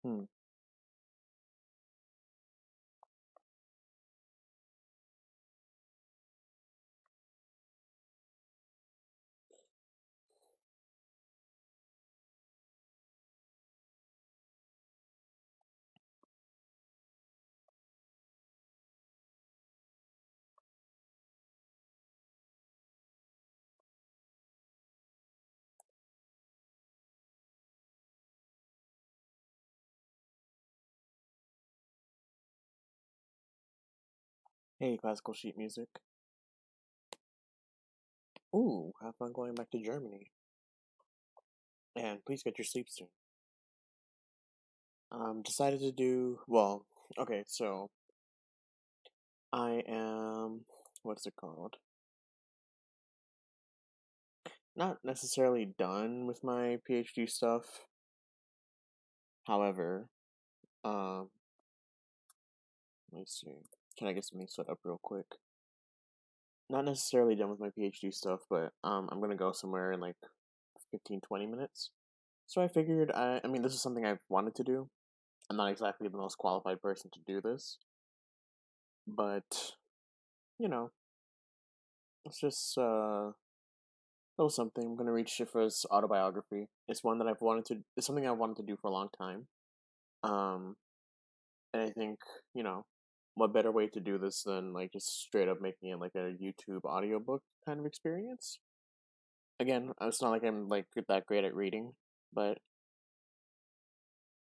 Hmm. Hey, classical sheet music. Ooh, have fun going back to Germany. And please get your sleep soon. Decided to do, well, okay, so I am, what's it called? Not necessarily done with my PhD stuff. However, um, let me see. Can I get something set up real quick? Not necessarily done with my PhD stuff, but I'm gonna go somewhere in like 15, 20 minutes. So I figured, I mean, this is something I've wanted to do. I'm not exactly the most qualified person to do this, but you know, it's just a little something. I'm gonna read Cziffra's autobiography. It's one that I've wanted to. It's something I've wanted to do for a long time. Um, and I think you know, what better way to do this than like just straight up making it like a YouTube audiobook kind of experience. Again, it's not like I'm like that great at reading, but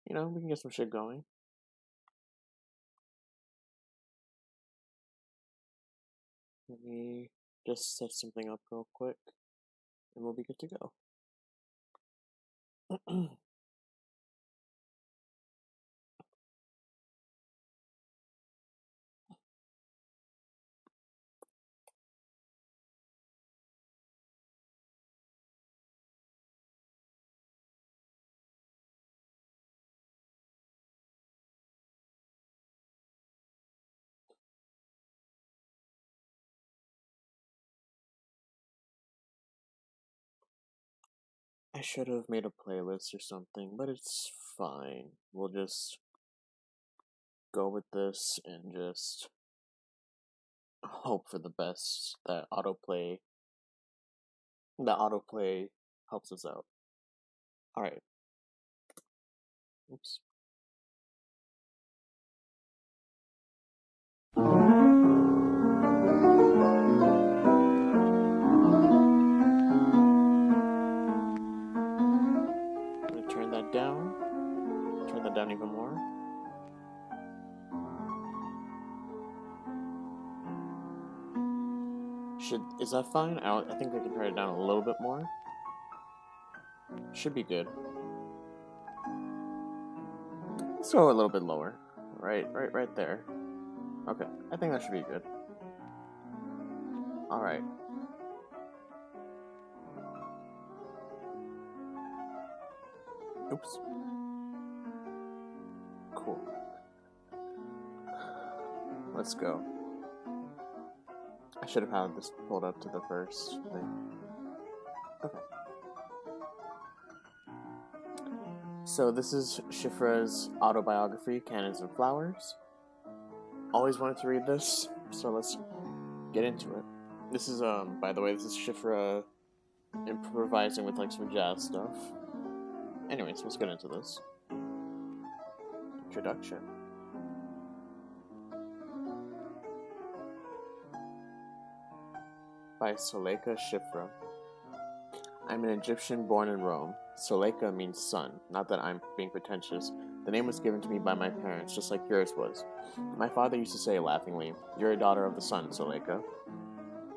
we can get some shit going. Let me just set something up real quick, and we'll be good to go. I should have made a playlist or something, but it's fine. We'll just go with this and just hope for the best that autoplay helps us out. All right. Oops. I'm gonna turn that down. Turn that down even more. Is that fine? I think I can turn it down a little bit more. Should be good. Let's go a little bit lower. Right there. Okay, I think that should be good. All right. Oops. Cool. Let's go. I should have had this pulled up to the first thing. Okay. So this is Cziffra's autobiography, Cannons and Flowers. Always wanted to read this, so let's get into it. This is by the way, this is Cziffra improvising with like some jazz stuff. Anyways, let's get into this. Introduction. By Suleika Cziffra. I'm an Egyptian born in Rome. Suleika means sun, not that I'm being pretentious. The name was given to me by my parents, just like yours was. My father used to say laughingly, "You're a daughter of the sun, Suleika."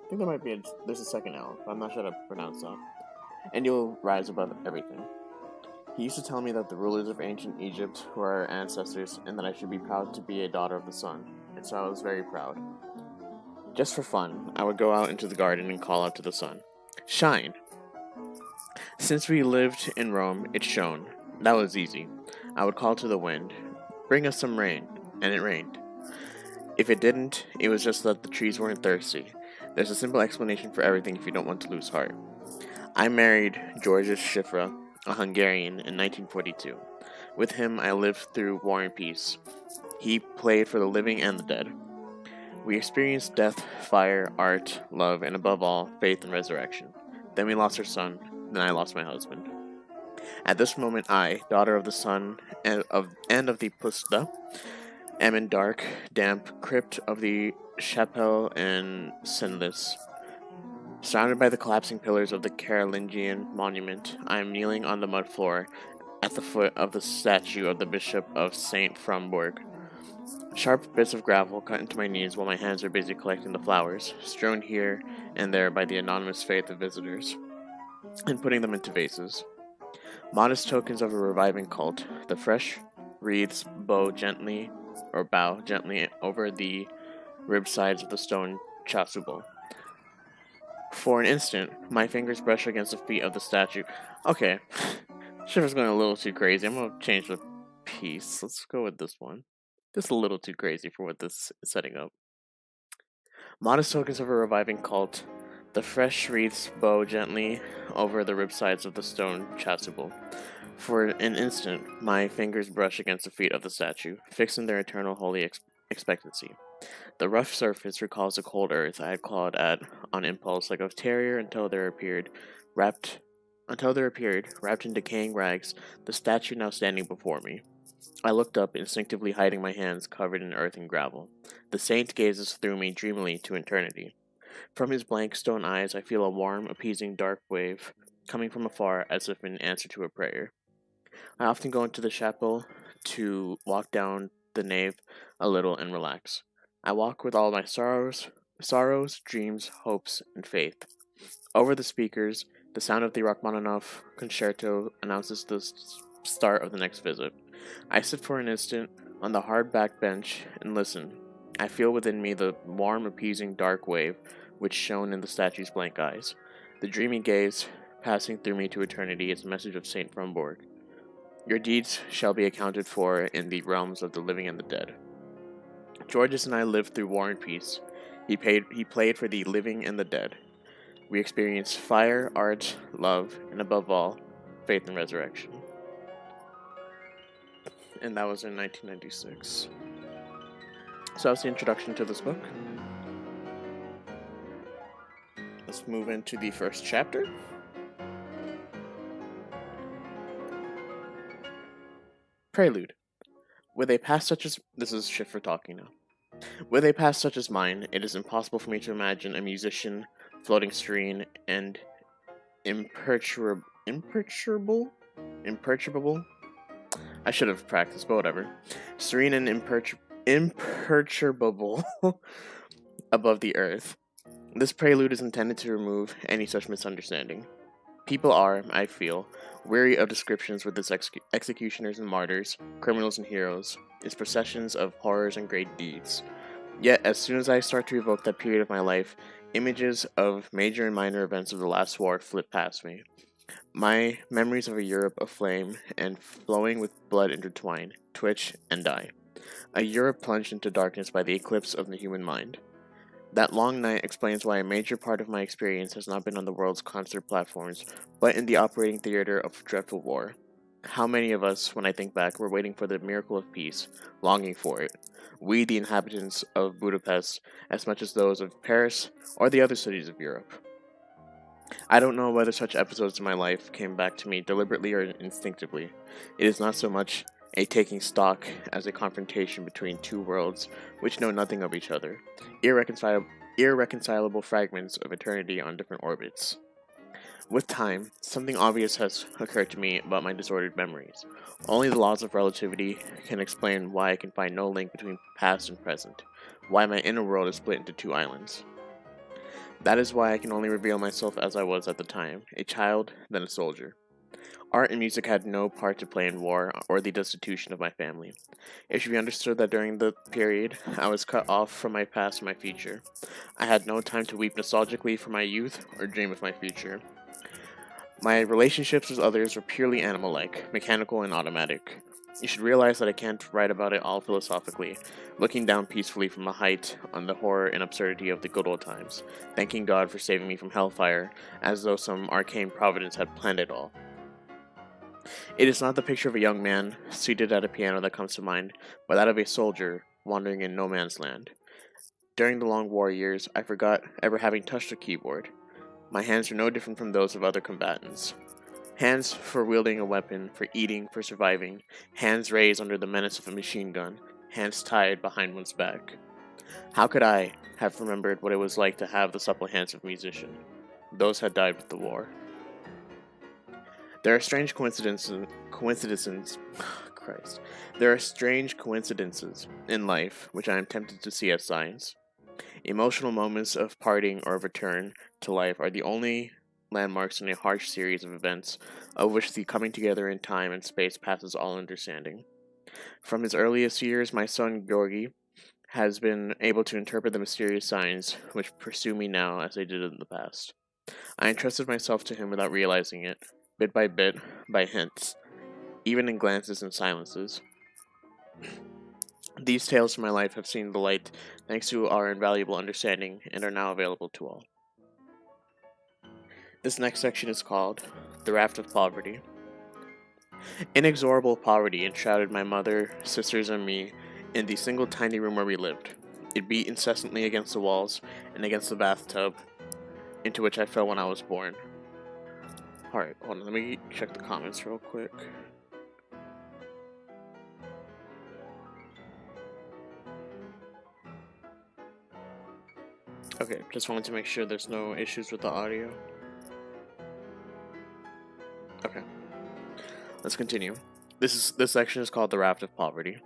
I think there's a second L, but I'm not sure how to pronounce that. And you'll rise above everything. He used to tell me that the rulers of ancient Egypt were our ancestors, and that I should be proud to be a daughter of the sun. And so I was very proud. Just for fun, I would go out into the garden and call out to the sun, "Shine!" Since we lived in Rome, it shone. That was easy. I would call to the wind, "Bring us some rain," and it rained. If it didn't, it was just that the trees weren't thirsty. There's a simple explanation for everything if you don't want to lose heart. I married Georges Cziffra, a Hungarian, in 1942. With him, I lived through war and peace. He played for the living and the dead. We experienced death, fire, art, love, and above all, faith and resurrection. Then we lost our son, then I lost my husband. At this moment, I, daughter of the sun and of the Pusta, am in dark, damp crypt of the Chapelle and Sinless. Surrounded by the collapsing pillars of the Carolingian monument, I am kneeling on the mud floor at the foot of the statue of the Bishop of St. Fromborg. Sharp bits of gravel cut into my knees while my hands are busy collecting the flowers, strewn here and there by the anonymous faith of visitors, and putting them into vases. Modest tokens of a reviving cult, the fresh wreaths bow gently over the ribbed sides of the stone chasuble. For an instant, my fingers brush against the feet of the statue. Okay, Cziffra's going a little too crazy. I'm going to change the piece. Let's go with this one. Just a little too crazy for what this is setting up. Modest tokens of a reviving cult, the fresh wreaths bow gently over the ribbed sides of the stone chasuble. For an instant, my fingers brush against the feet of the statue, fixing their eternal holy expectancy. The rough surface recalls the cold earth I had clawed at on impulse like a terrier until there appeared, wrapped in decaying rags, the statue now standing before me. I looked up, instinctively hiding my hands covered in earth and gravel. The saint gazes through me dreamily to eternity. From his blank stone eyes I feel a warm, appeasing dark wave coming from afar as if in answer to a prayer. I often go into the chapel to walk down the nave a little and relax. I walk with all my sorrows, dreams, hopes, and faith. Over the speakers, the sound of the Rachmaninoff concerto announces the start of the next visit. I sit for an instant on the hard back bench and listen. I feel within me the warm, appeasing dark wave which shone in the statue's blank eyes. The dreamy gaze passing through me to eternity is a message of St. Fromborg. Your deeds shall be accounted for in the realms of the living and the dead. Georges and I lived through war and peace. He played for the living and the dead. We experienced fire, art, love, and above all, faith and resurrection. And that was in 1996. So that's the introduction to this book. Let's move into the first chapter. Prelude. With a past such as... This is Cziffra talking now. With a past such as mine, it is impossible for me to imagine a musician floating serene and imperturbable? I should have practiced, but whatever. Serene and imperturbable above the earth. This prelude is intended to remove any such misunderstanding. People are, I feel, weary of descriptions with its executioners and martyrs, criminals and heroes, its processions of horrors and great deeds. Yet, as soon as I start to evoke that period of my life, images of major and minor events of the last war flit past me. My memories of a Europe aflame and flowing with blood intertwine, twitch, and die. A Europe plunged into darkness by the eclipse of the human mind. That long night explains why a major part of my experience has not been on the world's concert platforms, but in the operating theater of dreadful war. How many of us, when I think back, were waiting for the miracle of peace, longing for it? We, the inhabitants of Budapest, as much as those of Paris or the other cities of Europe. I don't know whether such episodes in my life came back to me deliberately or instinctively. It is not so much a taking stock as a confrontation between two worlds which know nothing of each other, irreconcilable fragments of eternity on different orbits. With time, something obvious has occurred to me about my disordered memories. Only the laws of relativity can explain why I can find no link between past and present, why my inner world is split into two islands. That is why I can only reveal myself as I was at the time, a child, then a soldier. Art and music had no part to play in war or the destitution of my family. It should be understood that during the period, I was cut off from my past and my future. I had no time to weep nostalgically for my youth or dream of my future. My relationships with others were purely animal-like, mechanical and automatic. You should realize that I can't write about it all philosophically, looking down peacefully from a height on the horror and absurdity of the good old times, thanking God for saving me from hellfire, as though some arcane providence had planned it all. It is not the picture of a young man seated at a piano that comes to mind, but that of a soldier wandering in no man's land. During the long war years, I forgot ever having touched a keyboard. My hands are no different from those of other combatants. Hands for wielding a weapon, for eating, for surviving. Hands raised under the menace of a machine gun. Hands tied behind one's back. How could I have remembered what it was like to have the supple hands of a musician? Those had died with the war. There are strange coincidences, Christ. There are strange coincidences in life which I am tempted to see as signs. Emotional moments of parting or of return to life are the only landmarks in a harsh series of events of which the coming together in time and space passes all understanding. From his earliest years, my son Georgi has been able to interpret the mysterious signs which pursue me now as they did in the past. I entrusted myself to him without realizing it, bit, by hints, even in glances and silences. These tales from my life have seen the light thanks to our invaluable understanding and are now available to all. This next section is called The Raft of Poverty. Inexorable poverty enshrouded my mother, sisters, and me in the single tiny room where we lived. It beat incessantly against the walls and against the bathtub into which I fell when I was born. Alright, hold on, let me check the comments real quick. Okay, just wanted to make sure there's no issues with the audio. Okay, let's continue. This section is called The Raft of Poverty.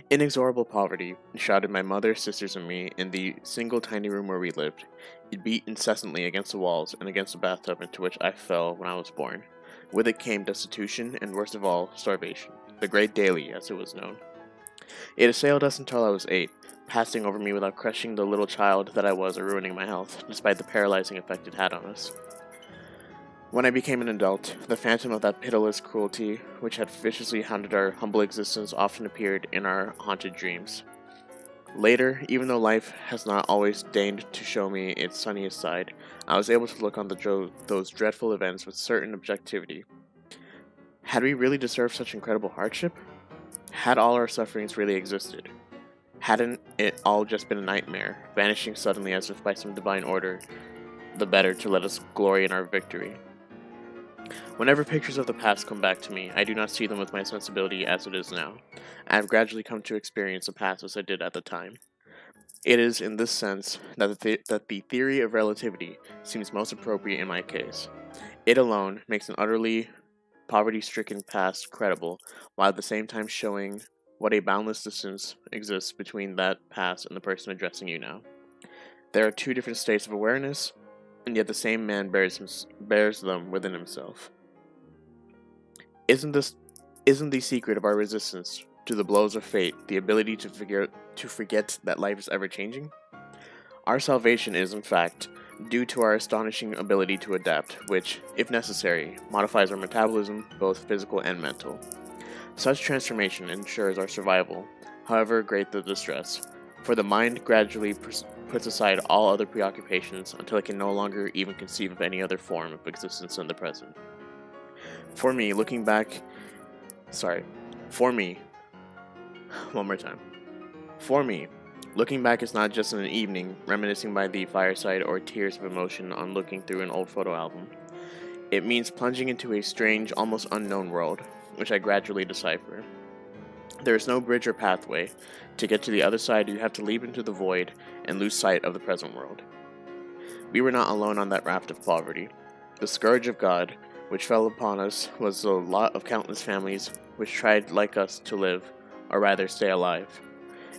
Inexorable poverty enshrouded my mother, sisters, and me in the single tiny room where we lived. It beat incessantly against the walls and against the bathtub into which I fell when I was born. With it came destitution and, worst of all, starvation, the great daily, as it was known. It assailed us until I was 8, passing over me without crushing the little child that I was or ruining my health, despite the paralyzing effect it had on us. When I became an adult, the phantom of that pitiless cruelty, which had viciously hounded our humble existence, often appeared in our haunted dreams. Later, even though life has not always deigned to show me its sunniest side, I was able to look on those dreadful events with certain objectivity. Had we really deserved such incredible hardship? Had all our sufferings really existed? Hadn't it all just been a nightmare, vanishing suddenly as if by some divine order, the better to let us glory in our victory? Whenever pictures of the past come back to me, I do not see them with my sensibility as it is now. I have gradually come to experience the past as I did at the time. It is in this sense that the theory of relativity seems most appropriate in my case. It alone makes an utterly poverty-stricken past credible, while at the same time showing what a boundless distance exists between that past and the person addressing you now. There are two different states of awareness, and yet the same man bears them within himself. Isn't the secret of our resistance to the blows of fate the ability to forget that life is ever changing? Our salvation is, in fact, due to our astonishing ability to adapt, which, if necessary, modifies our metabolism, both physical and mental. Such transformation ensures our survival, however great the distress, for the mind gradually puts aside all other preoccupations until it can no longer even conceive of any other form of existence in the present. For me, one more time. For me, looking back is not just an evening reminiscing by the fireside or tears of emotion on looking through an old photo album. It means plunging into a strange, almost unknown world, which I gradually decipher. There is no bridge or pathway. To get to the other side, you have to leap into the void and lose sight of the present world. We were not alone on that raft of poverty. The scourge of God, which fell upon us, was the lot of countless families which tried, like us, to live, or rather stay alive.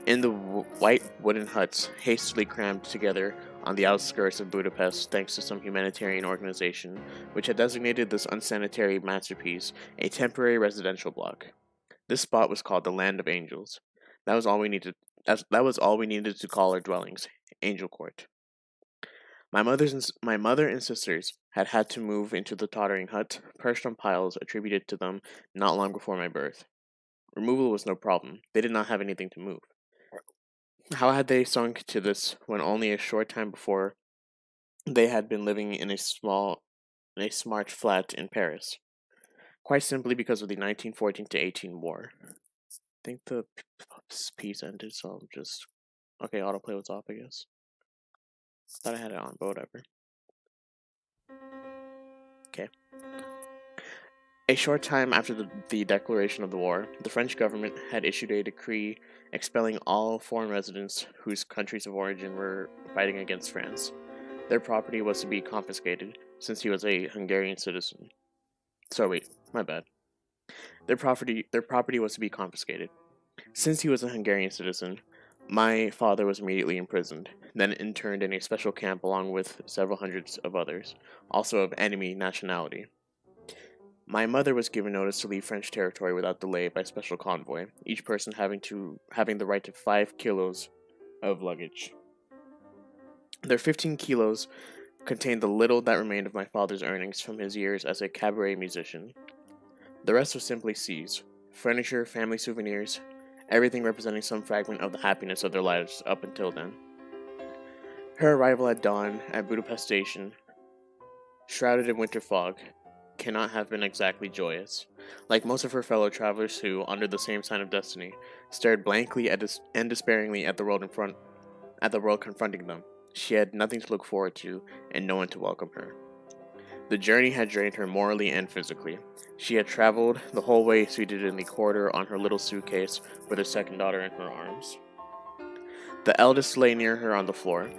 In the white wooden huts, hastily crammed together on the outskirts of Budapest thanks to some humanitarian organization, which had designated this unsanitary masterpiece a temporary residential block. This spot was called the Land of Angels. That was all we needed. That was all we needed to call our dwellings, Angel Court. My mother and sisters had to move into the tottering hut, perched on piles attributed to them not long before my birth. Removal was no problem. They did not have anything to move. How had they sunk to this when only a short time before they had been living in a smart flat in Paris? quite simply because of the 1914 to 18 war. I think the piece ended, so I'm just... Okay, autoplay was off, I guess. Thought I had it on, but whatever. Okay. A short time after the declaration of the war, the French government had issued a decree expelling all foreign residents whose countries of origin were fighting against France. Their property was to be confiscated, since he was a Hungarian citizen. So wait, my bad. Their property was to be confiscated. Since he was a Hungarian citizen, my father was immediately imprisoned, then interned in a special camp along with several hundreds of others, also of enemy nationality. My mother was given notice to leave French territory without delay by special convoy, each person having the right to 5 kilos of luggage. Their 15 kilos contained the little that remained of my father's earnings from his years as a cabaret musician. The rest was simply seized: furniture, family souvenirs, everything representing some fragment of the happiness of their lives up until then. Her arrival at dawn at Budapest station, shrouded in winter fog, cannot have been exactly joyous. Like most of her fellow travelers who, under the same sign of destiny, stared blankly and despairingly at the world confronting them, she had nothing to look forward to and no one to welcome her. The journey had drained her morally and physically. She had traveled the whole way seated in the corridor on her little suitcase with her second daughter in her arms. The eldest lay near her on the floor.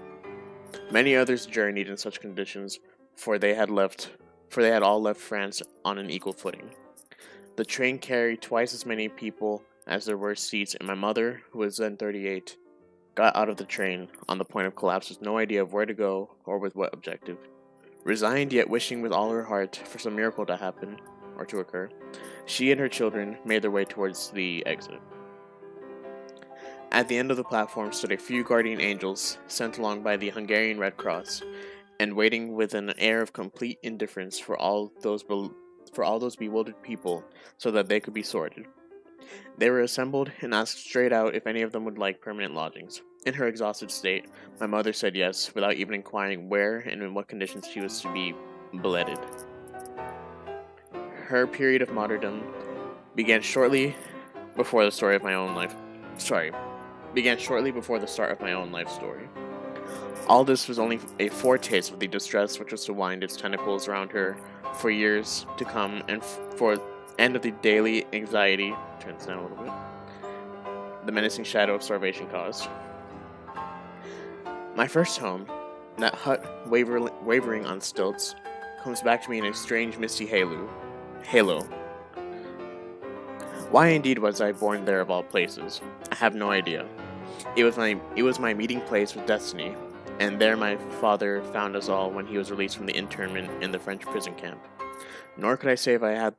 Many others journeyed in such conditions, for they had all left France on an equal footing. The train carried twice as many people as there were seats, and my mother, who was then 38, got out of the train on the point of collapse with no idea of where to go or with what objective. Resigned, yet wishing with all her heart for some miracle to happen, or to occur, she and her children made their way towards the exit. At the end of the platform stood a few guardian angels sent along by the Hungarian Red Cross, and waiting with an air of complete indifference for all those bewildered people so that they could be sorted. They were assembled and asked straight out if any of them would like permanent lodgings. In her exhausted state, my mother said yes, without even inquiring where and in what conditions she was to be bedded. Her period of martyrdom began shortly before the start of my own life story. All this was only a foretaste of the distress which was to wind its tentacles around her for years to come, and of the daily anxiety, turn this down a little bit, the menacing shadow of starvation caused. My first home, that hut wavering on stilts, comes back to me in a strange misty halo. Why indeed was I born there of all places? I have no idea. It was my meeting place with destiny, and there my father found us all when he was released from the internment in the French prison camp. Nor could I say if I had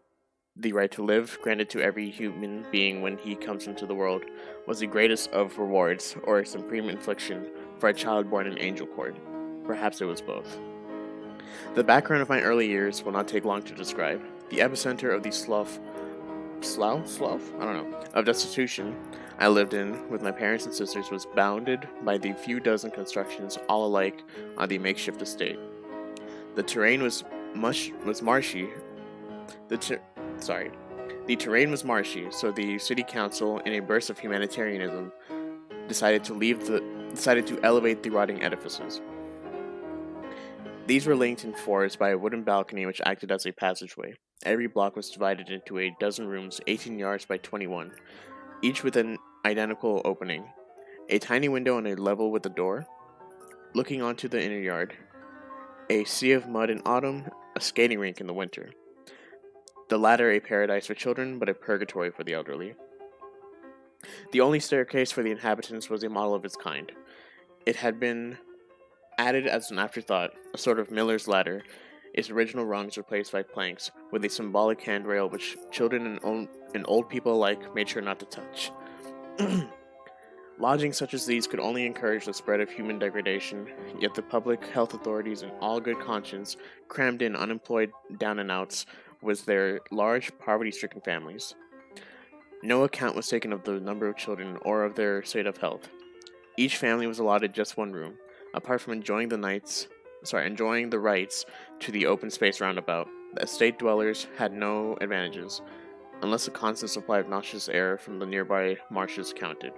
the right to live, granted to every human being when he comes into the world, was the greatest of rewards, or a supreme infliction for a child born in angel court. Perhaps it was both. The background of my early years will not take long to describe. The epicenter of the of destitution I lived in with my parents and sisters was bounded by the few dozen constructions, all alike, on the makeshift estate. The terrain was marshy. The terrain was marshy, so the city council, in a burst of humanitarianism, decided to elevate the rotting edifices. These were linked in fours by a wooden balcony which acted as a passageway. Every block was divided into a dozen rooms 18 yards by 21, each with an identical opening. A tiny window on a level with the door, looking onto the inner yard. A sea of mud in autumn, a skating rink in the winter. The latter a paradise for children, but a purgatory for the elderly. The only staircase for the inhabitants was a model of its kind. It had been added as an afterthought, a sort of miller's ladder, its original rungs replaced by planks, with a symbolic handrail which children and old people alike made sure not to touch. Lodgings such as these could only encourage the spread of human degradation, yet the public health authorities in all good conscience crammed in unemployed down-and-outs with their large, poverty-stricken families. No account was taken of the number of children or of their state of health. Each family was allotted just one room. Apart from enjoying the nights enjoying the rights to the open space roundabout. The estate dwellers had no advantages, unless a constant supply of noxious air from the nearby marshes counted.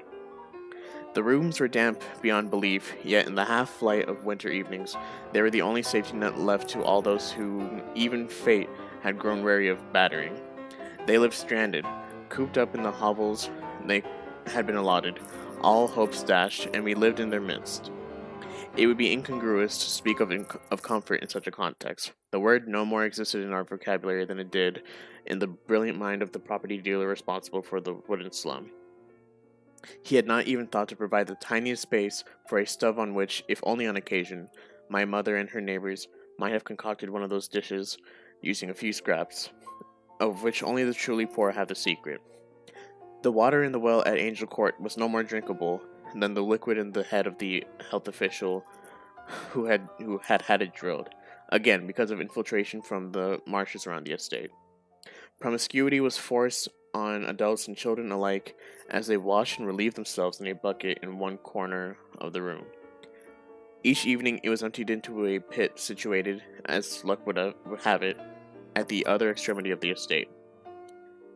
The rooms were damp beyond belief, yet in the half-light of winter evenings, they were the only safety net left to all those whom even fate had grown wary of battering. They lived stranded, cooped up in the hovels they had been allotted, all hopes dashed, and we lived in their midst. It would be incongruous to speak of comfort in such a context. The word no more existed in our vocabulary than it did in the brilliant mind of the property dealer responsible for the wooden slum. He had not even thought to provide the tiniest space for a stove on which, if only on occasion, my mother and her neighbors might have concocted one of those dishes using a few scraps, of which only the truly poor have the secret. The water in the well at Angel Court was no more drinkable than the liquid in the head of the health official who had it drilled, again because of infiltration from the marshes around the estate. Promiscuity was forced on adults and children alike as they washed and relieved themselves in a bucket in one corner of the room. Each evening it was emptied into a pit situated, as luck would have it, at the other extremity of the estate.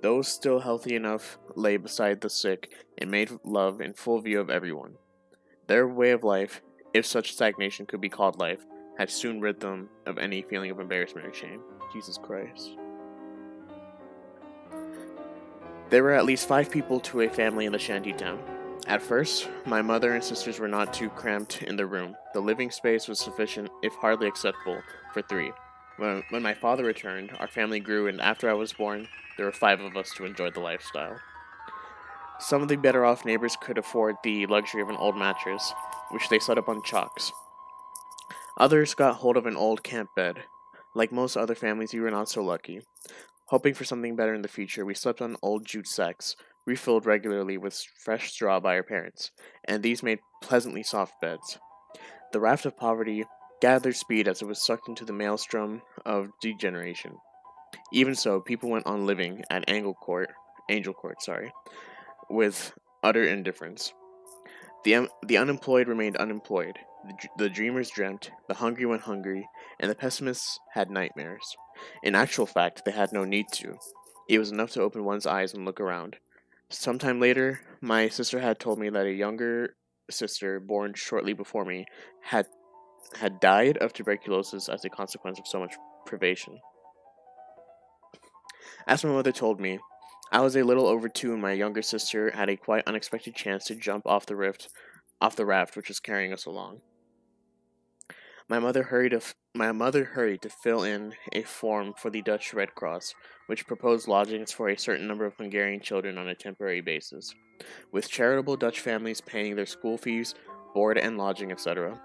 Those still healthy enough lay beside the sick and made love in full view of everyone. Their way of life, if such stagnation could be called life, had soon rid them of any feeling of embarrassment or shame. Jesus Christ. There were at least 5 people to a family in the shanty town. At first, my mother and sisters were not too cramped in the room. The living space was sufficient, if hardly acceptable, for 3. When my father returned, our family grew, and after I was born, there were 5 of us to enjoy the lifestyle. Some of the better off neighbors could afford the luxury of an old mattress, which they set up on chocks. Others got hold of an old camp bed. Like most other families, we were not so lucky. Hoping for something better in the future, we slept on old jute sacks, refilled regularly with fresh straw by our parents, and these made pleasantly soft beds. The raft of poverty gathered speed as it was sucked into the maelstrom of degeneration. Even so, people went on living at Angel Court, with utter indifference. The unemployed remained unemployed, the dreamers dreamt, the hungry went hungry, and the pessimists had nightmares. In actual fact, they had no need to. It was enough to open one's eyes and look around. Sometime later, my sister had told me that a younger sister, born shortly before me, had died of tuberculosis as a consequence of so much privation. As my mother told me, I was a little over 2 and my younger sister had a quite unexpected chance to jump off the raft which was carrying us along. My mother hurried to fill in a form for the Dutch Red Cross, which proposed lodgings for a certain number of Hungarian children on a temporary basis, with charitable Dutch families paying their school fees, board and lodging, etc.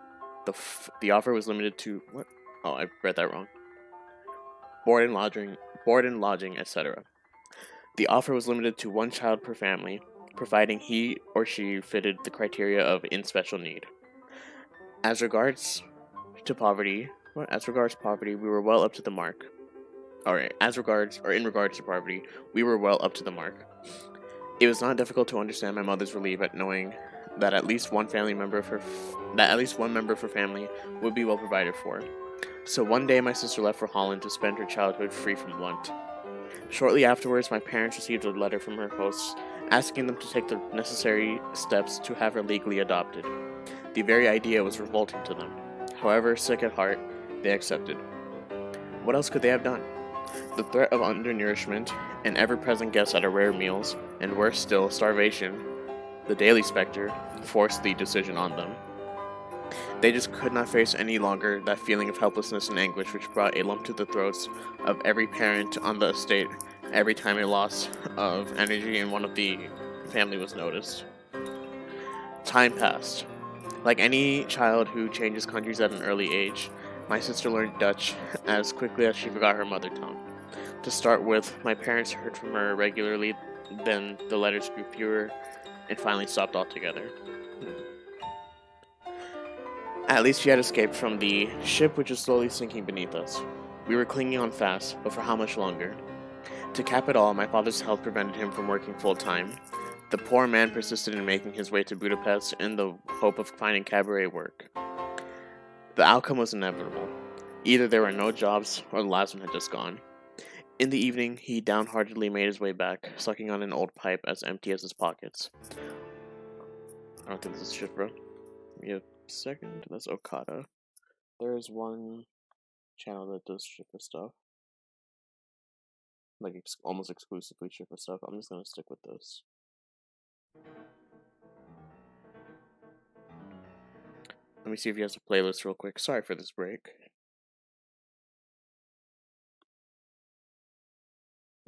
The offer was limited to what? Oh, I read that wrong. Board and lodging, etc. The offer was limited to 1 child per family, providing he or she fitted the criteria of in special need. As regards poverty, we were well up to the mark. In regards to poverty, we were well up to the mark. It was not difficult to understand my mother's relief at knowing that at least one member of her family would be well provided for. So one day my sister left for Holland to spend her childhood free from want. Shortly afterwards, my parents received a letter from her hosts asking them to take the necessary steps to have her legally adopted. The very idea was revolting to them. However, sick at heart, they accepted. What else could they have done? The threat of undernourishment, an ever-present guest at our rare meals, and worse still, starvation, the daily specter, forced the decision on them. They just could not face any longer that feeling of helplessness and anguish which brought a lump to the throats of every parent on the estate every time a loss of energy in one of the family was noticed. Time passed. Like any child who changes countries at an early age, my sister learned Dutch as quickly as she forgot her mother tongue. To start with, my parents heard from her regularly, then the letters grew fewer, and finally stopped altogether. At least she had escaped from the ship which was slowly sinking beneath us. We were clinging on fast, but for how much longer? To cap it all, my father's health prevented him from working full-time. The poor man persisted in making his way to Budapest in the hope of finding cabaret work. The outcome was inevitable. Either there were no jobs, or the last one had just gone. In the evening, he downheartedly made his way back, sucking on an old pipe as empty as his pockets. I don't think this is Cziffra. Give me a second. That's Okada. There is one channel that does Cziffra stuff. Like, almost exclusively Cziffra stuff. I'm just gonna stick with this. Let me see if he has a playlist real quick. Sorry for this break.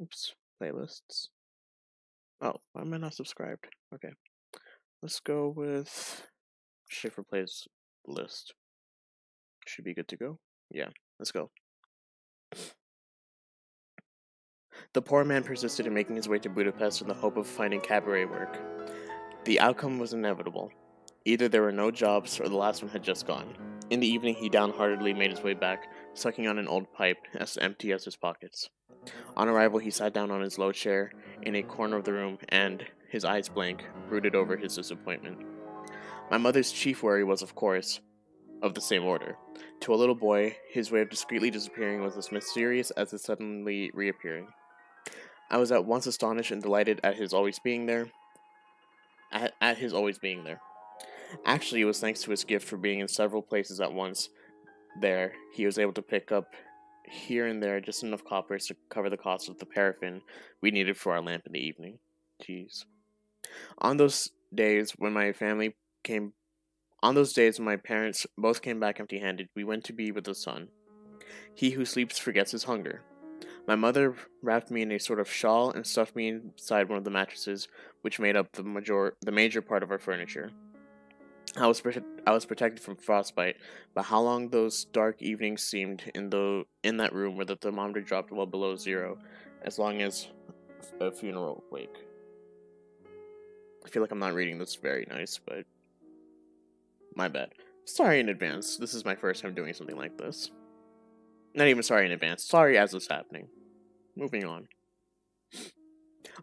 Oops. Playlists. Oh, why am I not subscribed? Okay. Let's go with Cziffra plays list. Should be good to go. Yeah, let's go. The poor man persisted in making his way to Budapest in the hope of finding cabaret work. The outcome was inevitable. Either there were no jobs, or the last one had just gone. In the evening, he downheartedly made his way back, sucking on an old pipe as empty as his pockets. On arrival, he sat down on his low chair in a corner of the room and, his eyes blank, brooded over his disappointment. My mother's chief worry was, of course, of the same order. To a little boy, his way of discreetly disappearing was as mysterious as his suddenly reappearing. I was at once astonished and delighted at his always being there. Actually, it was thanks to his gift for being in several places at once. There, he was able to pick up here and there just enough coppers to cover the cost of the paraffin we needed for our lamp in the evening. Jeez. On those days when my parents both came back empty-handed, we went to be with the sun. He who sleeps forgets his hunger. My mother wrapped me in a sort of shawl and stuffed me inside one of the mattresses, which made up the major part of our furniture. I was protected from frostbite, but how long those dark evenings seemed in that room where the thermometer dropped well below zero, as long as a funeral wake. I feel like I'm not reading this very nice, but my bad. Sorry in advance. This is my first time doing something like this. Not even sorry in advance. Sorry as it's happening. Moving on.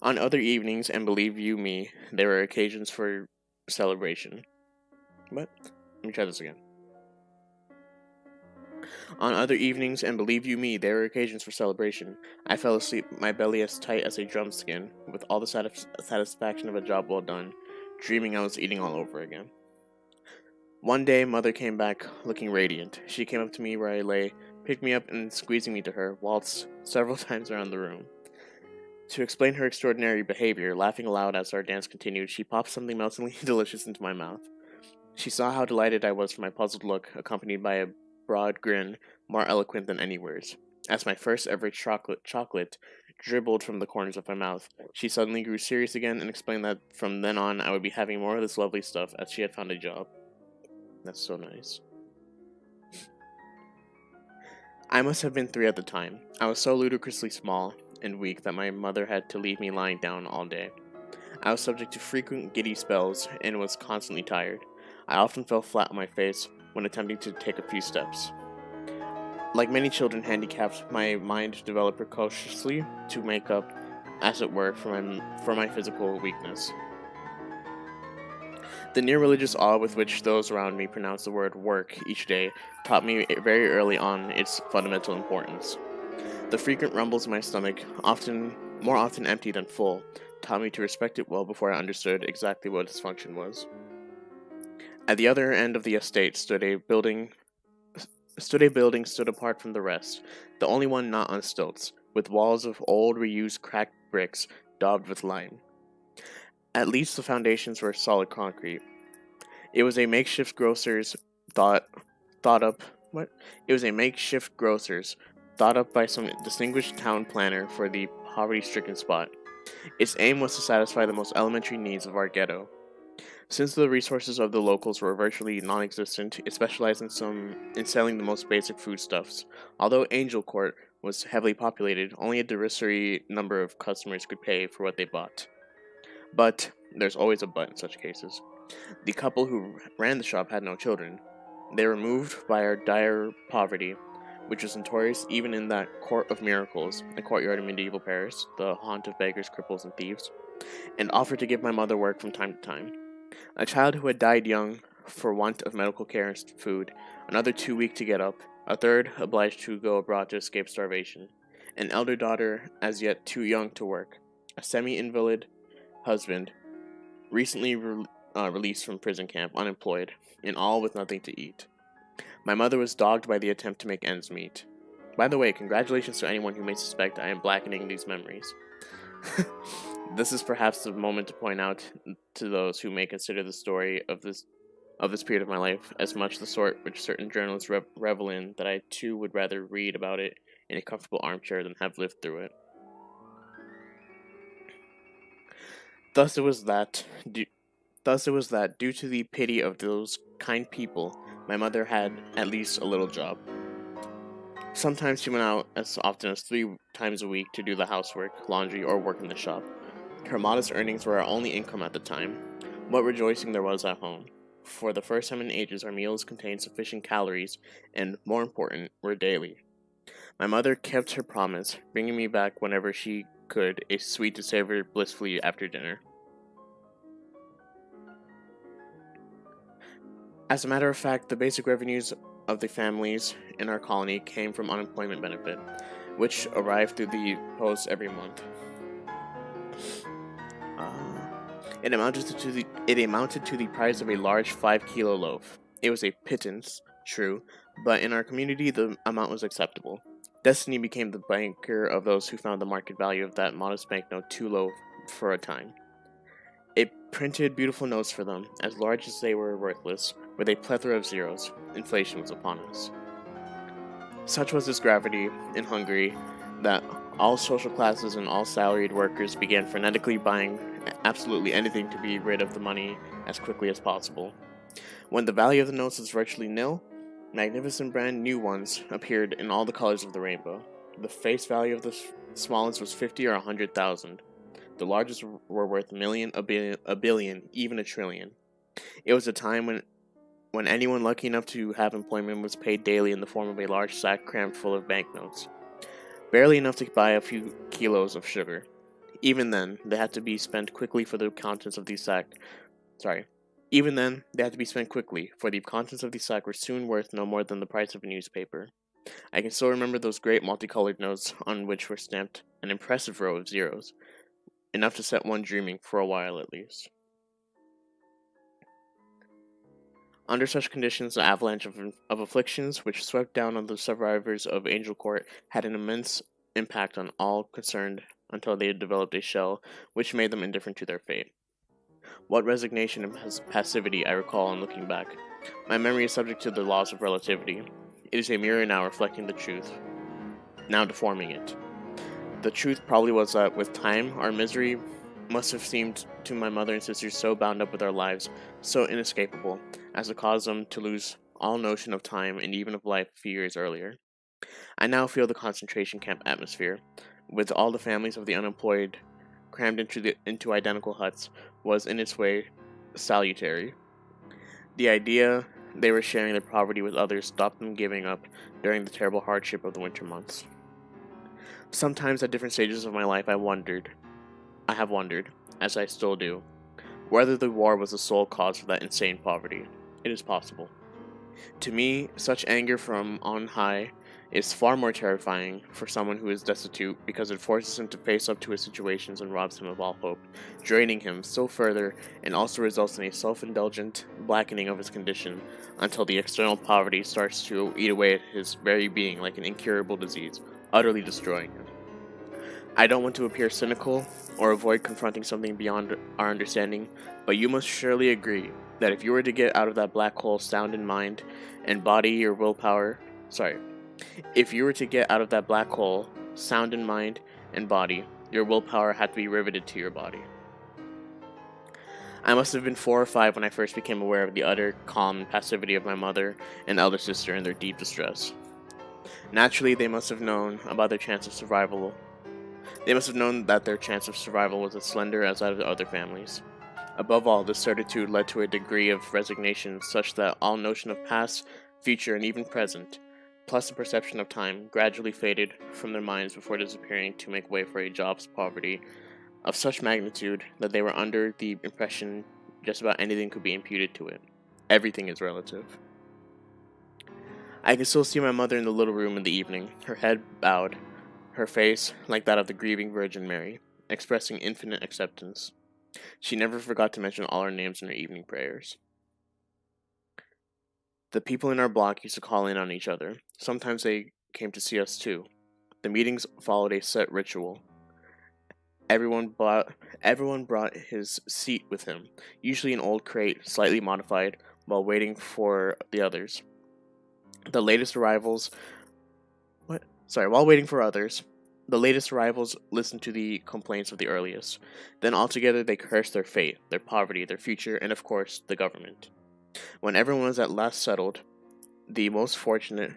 On other evenings, and believe you me, there were occasions for celebration. What? Let me try this again. On other evenings, and believe you me, there were occasions for celebration. I fell asleep, my belly as tight as a drum skin, with all the satisfaction of a job well done, dreaming I was eating all over again. One day, Mother came back looking radiant. She came up to me where I lay, picked me up, and squeezing me to her, waltzed several times around the room. To explain her extraordinary behavior, laughing aloud as our dance continued, she popped something meltingly delicious into my mouth. She saw how delighted I was for my puzzled look, accompanied by a broad grin more eloquent than any words. As my first ever chocolate dribbled from the corners of my mouth, she suddenly grew serious again and explained that from then on I would be having more of this lovely stuff as she had found a job. That's so nice. I must have been 3 at the time. I was so ludicrously small and weak that my mother had to leave me lying down all day. I was subject to frequent giddy spells and was constantly tired. I often fell flat on my face when attempting to take a few steps. Like many children handicapped, my mind developed precociously to make up, as it were, for my physical weakness. The near religious awe with which those around me pronounced the word work each day taught me very early on its fundamental importance. The frequent rumbles in my stomach, more often empty than full, taught me to respect it well before I understood exactly what its function was. At the other end of the estate stood a building stood apart from the rest, the only one not on stilts, with walls of old reused cracked bricks daubed with lime. At least the foundations were solid concrete. It was a makeshift grocer's thought up by some distinguished town planner for the poverty-stricken spot. Its aim was to satisfy the most elementary needs of our ghetto. Since the resources of the locals were virtually non-existent, it specialized in selling the most basic foodstuffs. Although Angel Court was heavily populated, only a derisory number of customers could pay for what they bought. But there's always a but in such cases. The couple who ran the shop had no children. They were moved by our dire poverty, which was notorious even in that court of miracles, the courtyard of medieval Paris, the haunt of beggars, cripples, and thieves, and offered to give my mother work from time to time. A child who had died young for want of medical care and food, another too weak to get up, a third obliged to go abroad to escape starvation, an elder daughter as yet too young to work, a semi-invalid husband recently released from prison camp, unemployed, and all with nothing to eat. My mother was dogged by the attempt to make ends meet. By the way, congratulations to anyone who may suspect I am blackening these memories. This is perhaps the moment to point out to those who may consider the story of this period of my life as much the sort which certain journalists revel in, that I too would rather read about it in a comfortable armchair than have lived through it. Thus it was that, due to the pity of those kind people, my mother had at least a little job. Sometimes she went out as often as 3 times a week to do the housework, laundry, or work in the shop. Her modest earnings were our only income at the time. What rejoicing there was at home. For the first time in ages, our meals contained sufficient calories, and, more important, were daily. My mother kept her promise, bringing me back whenever she could a sweet to savor blissfully after dinner. As a matter of fact, the basic revenues of the families in our colony came from unemployment benefit, which arrived through the post every month. It amounted to the price of a large 5-kilo loaf. It was a pittance, true, but in our community the amount was acceptable. Destiny became the banker of those who found the market value of that modest banknote too low for a time. It printed beautiful notes for them, as large as they were worthless, with a plethora of zeros. Inflation was upon us. Such was its gravity in Hungary that all social classes and all salaried workers began frenetically buying absolutely anything to be rid of the money as quickly as possible. When the value of the notes was virtually nil, magnificent brand new ones appeared in all the colors of the rainbow. The face value of the smallest was 50 or 100,000. The largest were worth a million, a billion, even a trillion. It was a time when anyone lucky enough to have employment was paid daily in the form of a large sack crammed full of banknotes. Barely enough to buy a few kilos of sugar. Even then, they had to be spent quickly for the contents of the sack. For the contents of the sack were soon worth no more than the price of a newspaper. I can still remember those great multicolored notes on which were stamped an impressive row of zeros, enough to set one dreaming for a while at least. Under such conditions, the avalanche of afflictions which swept down on the survivors of Angel Court had an immense impact on all concerned until they had developed a shell which made them indifferent to their fate. What resignation and passivity I recall on looking back. My memory is subject to the laws of relativity. It is a mirror now reflecting the truth, now deforming it. The truth probably was that with time, our misery must have seemed to my mother and sisters so bound up with our lives, so inescapable, as to cause them to lose all notion of time and even of life a few years earlier. I now feel the concentration camp atmosphere, with all the families of the unemployed crammed into identical huts, was in its way salutary. The idea they were sharing their poverty with others stopped them giving up during the terrible hardship of the winter months. Sometimes at different stages of my life I have wondered, as I still do, whether the war was the sole cause of that insane poverty. It is possible. To me, such anger from on high is far more terrifying for someone who is destitute, because it forces him to face up to his situations and robs him of all hope, draining him still further, and also results in a self-indulgent blackening of his condition until the external poverty starts to eat away at his very being like an incurable disease, utterly destroying him. I don't want to appear cynical or avoid confronting something beyond our understanding, but you must surely agree that if you were to get out of that black hole sound in mind and body, your willpower, if you were to get out of that black hole sound in mind and body, your willpower had to be riveted to your body. I must have been 4 or 5 when I first became aware of the utter calm and passivity of my mother and elder sister in their deep distress. Naturally, they must have known about their chance of survival. They must have known that their chance of survival was as slender as that of the other families. Above all, this certitude led to a degree of resignation such that all notion of past, future, and even present, plus the perception of time, gradually faded from their minds before disappearing to make way for a job's poverty of such magnitude that they were under the impression just about anything could be imputed to it. Everything is relative. I can still see my mother in the little room in the evening, her head bowed, her face like that of the grieving Virgin Mary, expressing infinite acceptance. She never forgot to mention all our names in her evening prayers. The people in our block used to call in on each other. Sometimes they came to see us too. The meetings followed a set ritual. Everyone brought his seat with him, usually an old crate, slightly modified, while waiting for the others. The latest arrivals While waiting for others, the latest arrivals listened to the complaints of the earliest. Then altogether they cursed their fate, their poverty, their future, and of course, the government. When everyone was at last settled, the most fortunate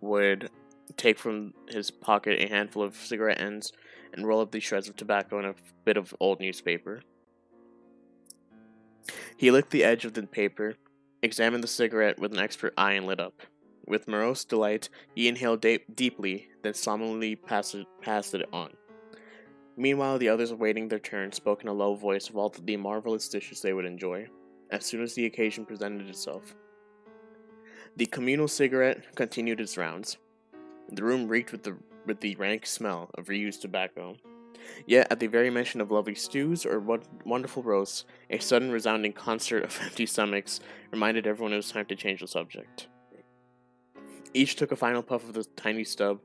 would take from his pocket a handful of cigarette ends and roll up the shreds of tobacco in a bit of old newspaper. He licked the edge of the paper, examined the cigarette with an expert eye, and lit up. With morose delight, he inhaled deeply, then solemnly passed it on. Meanwhile, the others awaiting their turn spoke in a low voice of all the marvelous dishes they would enjoy, as soon as the occasion presented itself. The communal cigarette continued its rounds. The room reeked with the rank smell of reused tobacco. Yet, at the very mention of lovely stews or wonderful roasts, a sudden resounding concert of empty stomachs reminded everyone it was time to change the subject. Each took a final puff of the tiny stub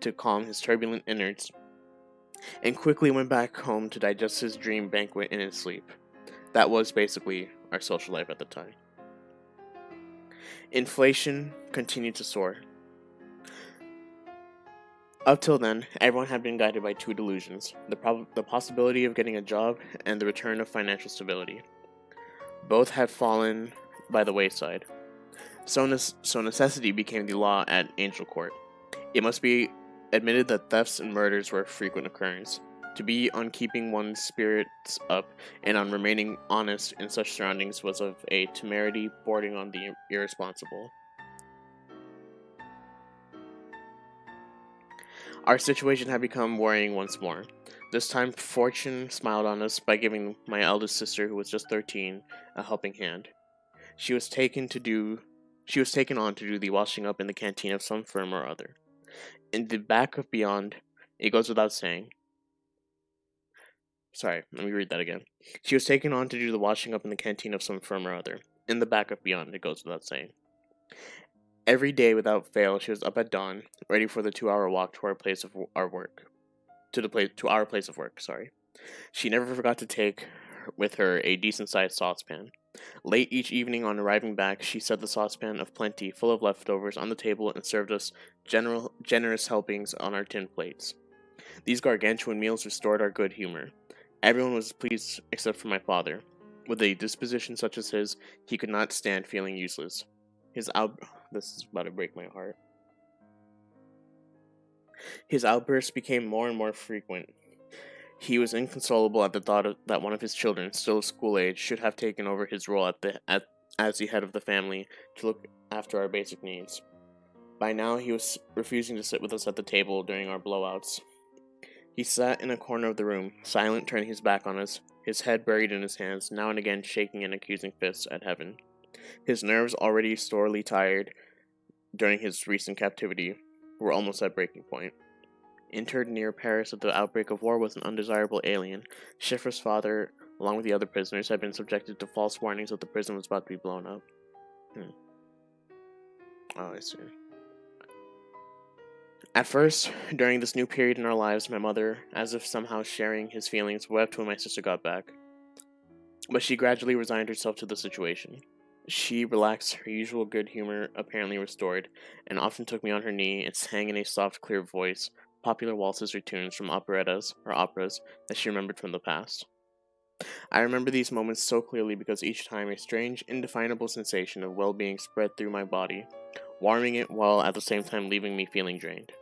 to calm his turbulent innards, and quickly went back home to digest his dream banquet in his sleep. That was basically our social life at the time. Inflation continued to soar. Up till then, everyone had been guided by two delusions, the possibility of getting a job and the return of financial stability. Both had fallen by the wayside. So necessity became the law at Angel Court. It must be admitted that thefts and murders were of frequent occurrence. To be on keeping one's spirits up and on remaining honest in such surroundings was of a temerity bordering on the irresponsible. Our situation had become worrying once more. This time, fortune smiled on us by giving my eldest sister, who was just 13, a helping hand. She was taken on to do the washing up in the canteen of some firm or other. In the back of Beyond, it goes without saying. Sorry, let me read that again. She was taken on to do the washing up in the canteen of some firm or other. In the back of Beyond, it goes without saying. Every day, without fail, she was up at dawn, ready for the 2-hour walk to our place of work. To our place of work. Sorry. She never forgot to take with her a decent-sized saucepan. Late each evening, on arriving back, she set the saucepan of plenty, full of leftovers, on the table and served us generous helpings on our tin plates. These gargantuan meals restored our good humor. Everyone was pleased except for my father. With a disposition such as his, he could not stand feeling useless. This is about to break my heart. His outbursts became more and more frequent. He was inconsolable at the thought that one of his children, still of school age, should have taken over his role as the head of the family to look after our basic needs. By now, he was refusing to sit with us at the table during our blowouts. He sat in a corner of the room, silent, turning his back on us, his head buried in his hands, now and again shaking an accusing fist at heaven. His nerves, already sorely tired during his recent captivity, were almost at breaking point. Interned near Paris at the outbreak of war was an undesirable alien. Cziffra's father, along with the other prisoners, had been subjected to false warnings that the prison was about to be blown up. Oh, I see. At first, during this new period in our lives, my mother, as if somehow sharing his feelings, wept when my sister got back. But she gradually resigned herself to the situation. She relaxed, her usual good humor apparently restored, and often took me on her knee and sang in a soft, clear voice popular waltzes or tunes from operettas or operas that she remembered from the past. I remember these moments so clearly because each time a strange, indefinable sensation of well-being spread through my body, warming it while at the same time leaving me feeling drained.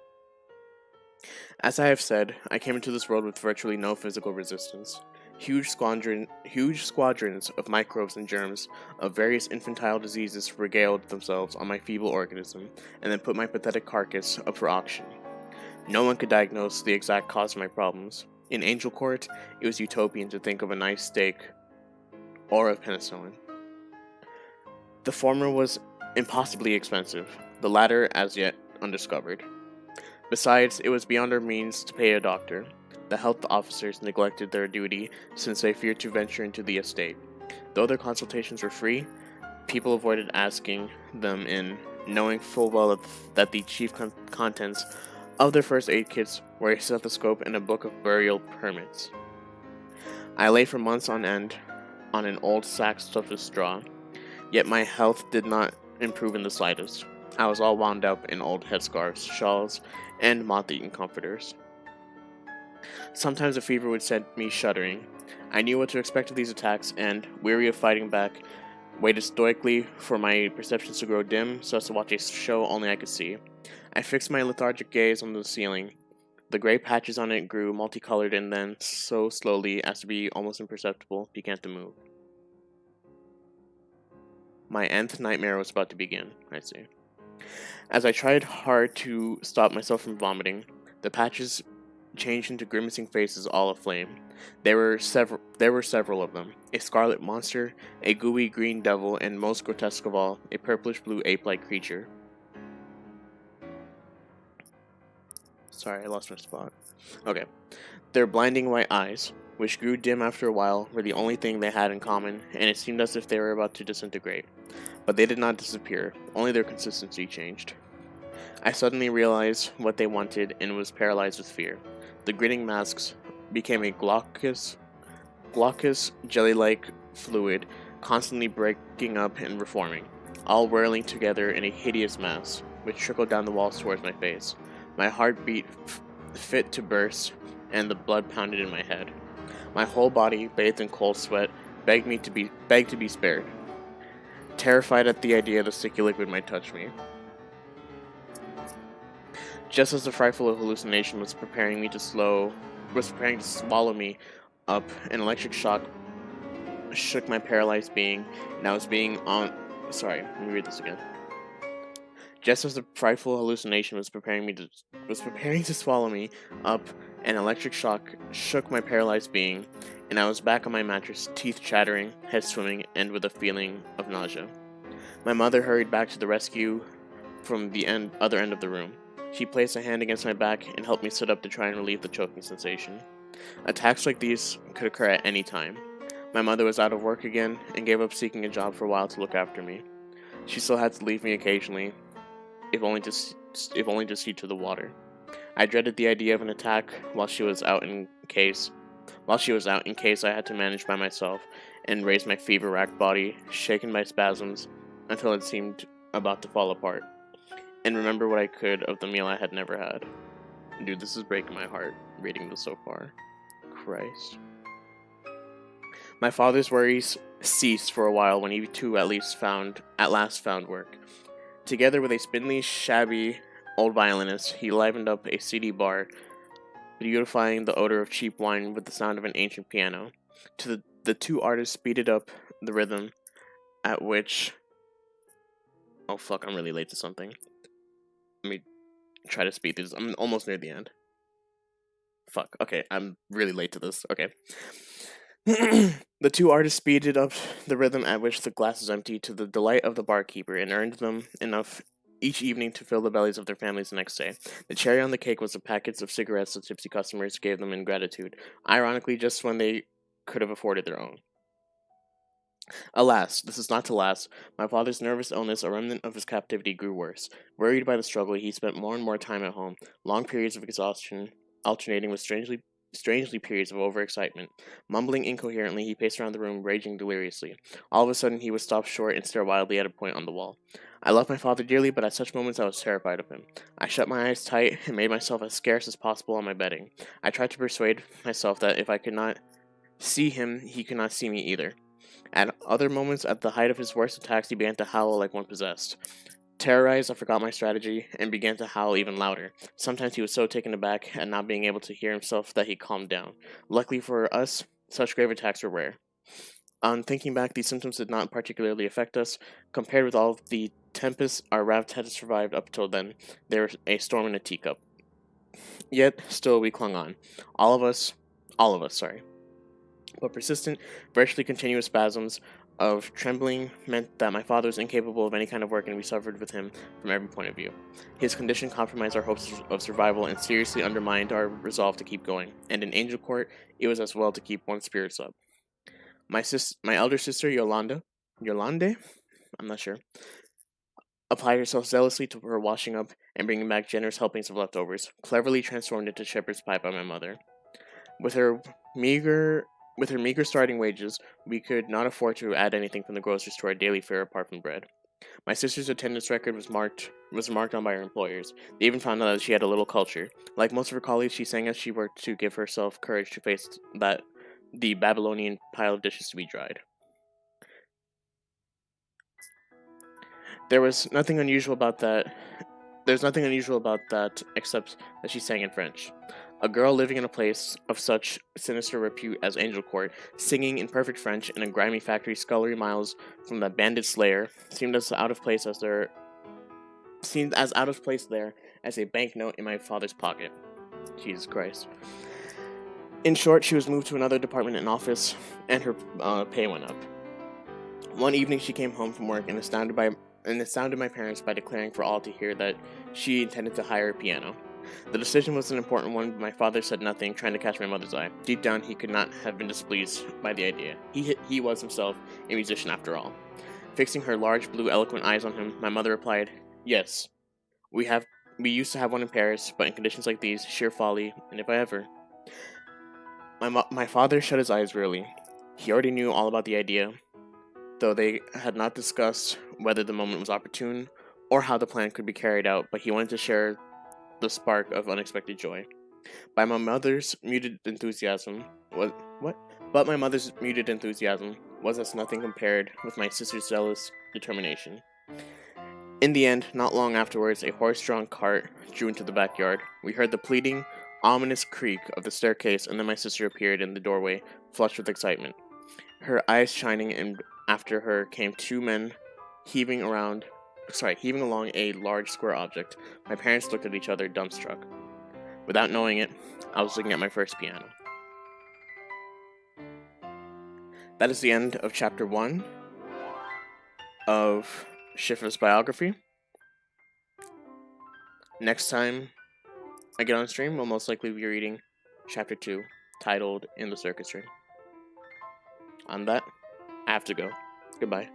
As I have said, I came into this world with virtually no physical resistance. Huge squadrons of microbes and germs of various infantile diseases regaled themselves on my feeble organism and then put my pathetic carcass up for auction. No one could diagnose the exact cause of my problems. In Angel Court, it was utopian to think of a nice steak or of penicillin. The former was impossibly expensive, the latter as yet undiscovered. Besides, it was beyond our means to pay a doctor. The health officers neglected their duty since they feared to venture into the estate. Though their consultations were free, people avoided asking them in, knowing full well that the chief contents of their first aid kits were a stethoscope and a book of burial permits. I lay for months on end on an old sack stuffed with straw, yet my health did not improve in the slightest. I was all wound up in old headscarves, shawls, and moth-eaten comforters. Sometimes a fever would send me shuddering. I knew what to expect of these attacks, and, weary of fighting back, waited stoically for my perceptions to grow dim so as to watch a show only I could see. I fixed my lethargic gaze on the ceiling. The gray patches on it grew multicolored and then, so slowly as to be almost imperceptible, began to move. My nth nightmare was about to begin, I see. As I tried hard to stop myself from vomiting, the patches changed into grimacing faces all aflame. There were several of them. A scarlet monster, a gooey green devil, and most grotesque of all, a purplish-blue ape-like creature. Sorry, I lost my spot. Okay. Their blinding white eyes, which grew dim after a while, were the only thing they had in common, and it seemed as if they were about to disintegrate. But they did not disappear, only their consistency changed. I suddenly realized what they wanted and was paralyzed with fear. The grinning masks became a glaucous jelly-like fluid, constantly breaking up and reforming, all whirling together in a hideous mass, which trickled down the walls towards my face. My heart beat fit to burst, and the blood pounded in my head. My whole body, bathed in cold sweat, begged to be spared. Terrified at the idea the sticky liquid might touch me. Just as the frightful hallucination was preparing to swallow me up, an electric shock shook my paralyzed being, and I was being on. Sorry, let me read this again. Just as the frightful hallucination was preparing to swallow me up, an electric shock shook my paralyzed being, and I was back on my mattress, teeth chattering, head swimming, and with a feeling of nausea. My mother hurried back to the rescue from the other end of the room. She placed a hand against my back and helped me sit up to try and relieve the choking sensation. Attacks like these could occur at any time. My mother was out of work again and gave up seeking a job for a while to look after me. She still had to leave me occasionally, if only to see to the water. I dreaded the idea of an attack while she was out in case I had to manage by myself and raise my fever-racked body, shaken by spasms, until it seemed about to fall apart, and remember what I could of the meal I had never had. Dude, this is breaking my heart, reading this so far. Christ. My father's worries ceased for a while when he too at last found work. Together with a spindly, shabby old violinist, he livened up a seedy bar, beautifying the odor of cheap wine with the sound of an ancient piano. The two artists speeded up the rhythm at which... Oh fuck, I'm really late to something. Let me try to speed these. I'm almost near the end. Fuck, okay, I'm really late to this. Okay. The two artists speeded up the rhythm at which the glasses emptied to the delight of the barkeeper and earned them enough each evening to fill the bellies of their families the next day. The cherry on the cake was the packets of cigarettes the tipsy customers gave them in gratitude, ironically just when they could have afforded their own. Alas, this is not to last. My father's nervous illness, a remnant of his captivity, grew worse. Worried by the struggle, he spent more and more time at home, long periods of exhaustion, alternating with strangely periods of overexcitement. Mumbling incoherently, he paced around the room, raging deliriously. All of a sudden, he would stop short and stare wildly at a point on the wall. I loved my father dearly, but at such moments I was terrified of him. I shut my eyes tight and made myself as scarce as possible on my bedding. I tried to persuade myself that if I could not see him, he could not see me either. At other moments, at the height of his worst attacks, he began to howl like one possessed. Terrorized, I forgot my strategy and began to howl even louder. Sometimes he was so taken aback at not being able to hear himself that he calmed down. Luckily for us, such grave attacks were rare. On thinking back, these symptoms did not particularly affect us. Compared with all of the tempests our raft had survived up till then, they were a storm in a teacup. Yet, still we clung on. All of us, sorry. But persistent, virtually continuous spasms of trembling meant that my father was incapable of any kind of work, and we suffered with him from every point of view. His condition compromised our hopes of survival and seriously undermined our resolve to keep going, and in Angel Court, it was as well to keep one's spirits up. My elder sister, Yolande, I'm not sure, applied herself zealously to her washing up and bringing back generous helpings of leftovers, cleverly transformed into shepherd's pie by my mother. With her meager starting wages, we could not afford to add anything from the groceries to our daily fare apart from bread. My sister's attendance record was marked on by her employers. They even found out that she had a little culture. Like most of her colleagues, she sang as she worked to give herself courage to face the Babylonian pile of dishes to be dried. There's nothing unusual about that except that she sang in French. A girl living in a place of such sinister repute as Angel Court, singing in perfect French in a grimy factory scullery miles from the bandit's lair, seemed as out of place there as a banknote in my father's pocket. Jesus Christ. In short, she was moved to another department and office, and her pay went up. One evening she came home from work and astounded my parents by declaring for all to hear that she intended to hire a piano. The decision was an important one, but my father said nothing, trying to catch my mother's eye. Deep down, he could not have been displeased by the idea. He was himself a musician after all. Fixing her large, blue, eloquent eyes on him, my mother replied, "Yes, we used to have one in Paris, but in conditions like these, sheer folly, and if I ever..." My father shut his eyes wearily. He already knew all about the idea, though they had not discussed whether the moment was opportune or how the plan could be carried out, but he wanted to share the spark of unexpected joy. But my mother's muted enthusiasm was as nothing compared with my sister's zealous determination. In the end, not long afterwards, a horse-drawn cart drew into the backyard. We heard the pleading, ominous creak of the staircase, and then my sister appeared in the doorway, flushed with excitement. Her eyes shining, and after her came two men heaving along a large square object. My parents looked at each other, dumbstruck. Without knowing it, I was looking at my first piano. That is the end of chapter 1 of Cziffra's biography. Next time I get on stream, we'll most likely be reading chapter 2, titled In the Circus Ring. On that, I have to go. Goodbye.